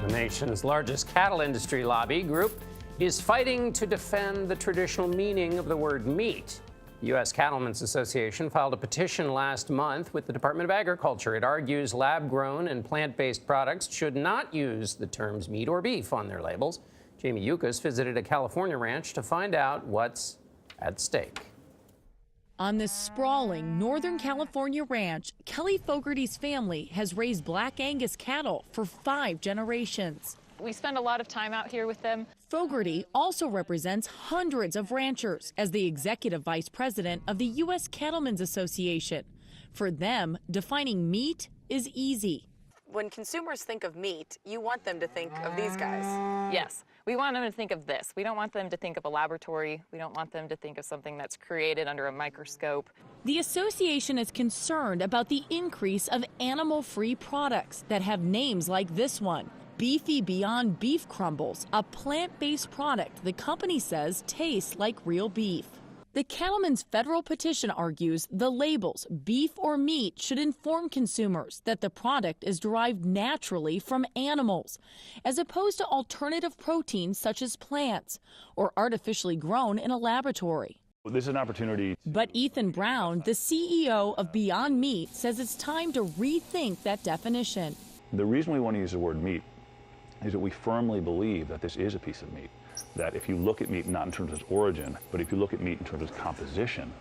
The nation's largest cattle industry lobby group is fighting to defend the traditional meaning of the word meat. The U.S. Cattlemen's Association filed a petition last month with the Department of Agriculture. It argues lab-grown and plant-based products should not use the terms meat or beef on their labels. Jamie Yuccas visited a California ranch to find out what's at stake. On this sprawling Northern California ranch, Kelly Fogarty's family has raised Black Angus cattle for 5 generations. We spend a lot of time out here with them. Fogarty also represents hundreds of ranchers as the executive vice president of the U.S. Cattlemen's Association. For them, defining meat is easy. When consumers think of meat, you want them to think of these guys. Yes, we want them to think of this. We don't want them to think of a laboratory. We don't want them to think of something that's created under a microscope. The association is concerned about the increase of animal-free products that have names like this one. Beefy Beyond Beef Crumbles, a plant-based product the company says tastes like real beef. The Cattlemen's federal petition argues the labels beef or meat should inform consumers that the product is derived naturally from animals, as opposed to alternative proteins such as plants or artificially grown in a laboratory. This is an opportunity. But Ethan Brown, the CEO of Beyond Meat, says it's time to rethink that definition. The reason we want to use the word meat is that we firmly believe that this is a piece of meat. That if you look at meat not in terms of its origin, but if you look at meat in terms of its composition,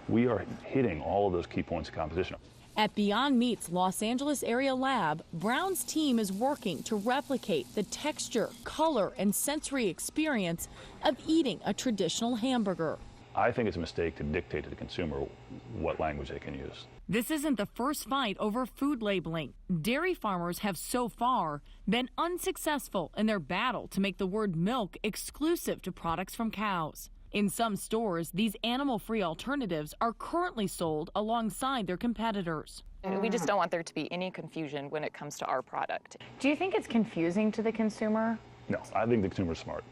we are hitting all of those key points of composition. At Beyond Meat's Los Angeles area lab, Brown's team is working to replicate the texture, color, and sensory experience of eating a traditional hamburger. I think it's a mistake to dictate to the consumer what language they can use. This isn't the first fight over food labeling. Dairy farmers have so far been unsuccessful in their battle to make the word milk exclusive to products from cows. In some stores, these animal-free alternatives are currently sold alongside their competitors. We just don't want there to be any confusion when it comes to our product. Do you think it's confusing to the consumer? No, I think the consumer's smart.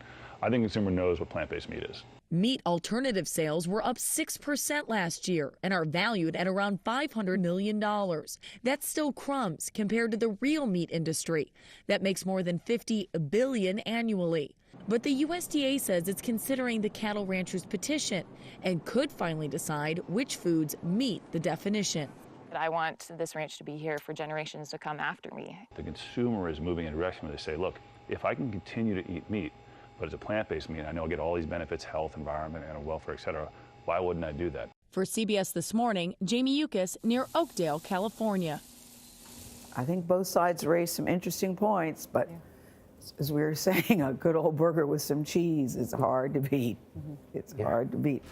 I think the consumer knows what plant-based meat is. Meat alternative sales were up 6% last year and are valued at around $500 million. That's still crumbs compared to the real meat industry that makes more than $50 billion annually. But the USDA says it's considering the cattle ranchers' petition and could finally decide which foods meet the definition. I want this ranch to be here for generations to come after me. The consumer is moving in a direction where they say, look, if I can continue to eat meat, but it's a plant-based meat, I know I'll get all these benefits, health, environment, animal welfare, et cetera. Why wouldn't I do that? For CBS This Morning, Jamie Yuccas near Oakdale, California. I think both sides raised some interesting points, but as we were saying, a good old burger with some cheese is hard to beat. It's hard to beat.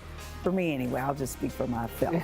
For me anyway, I'll just speak for myself.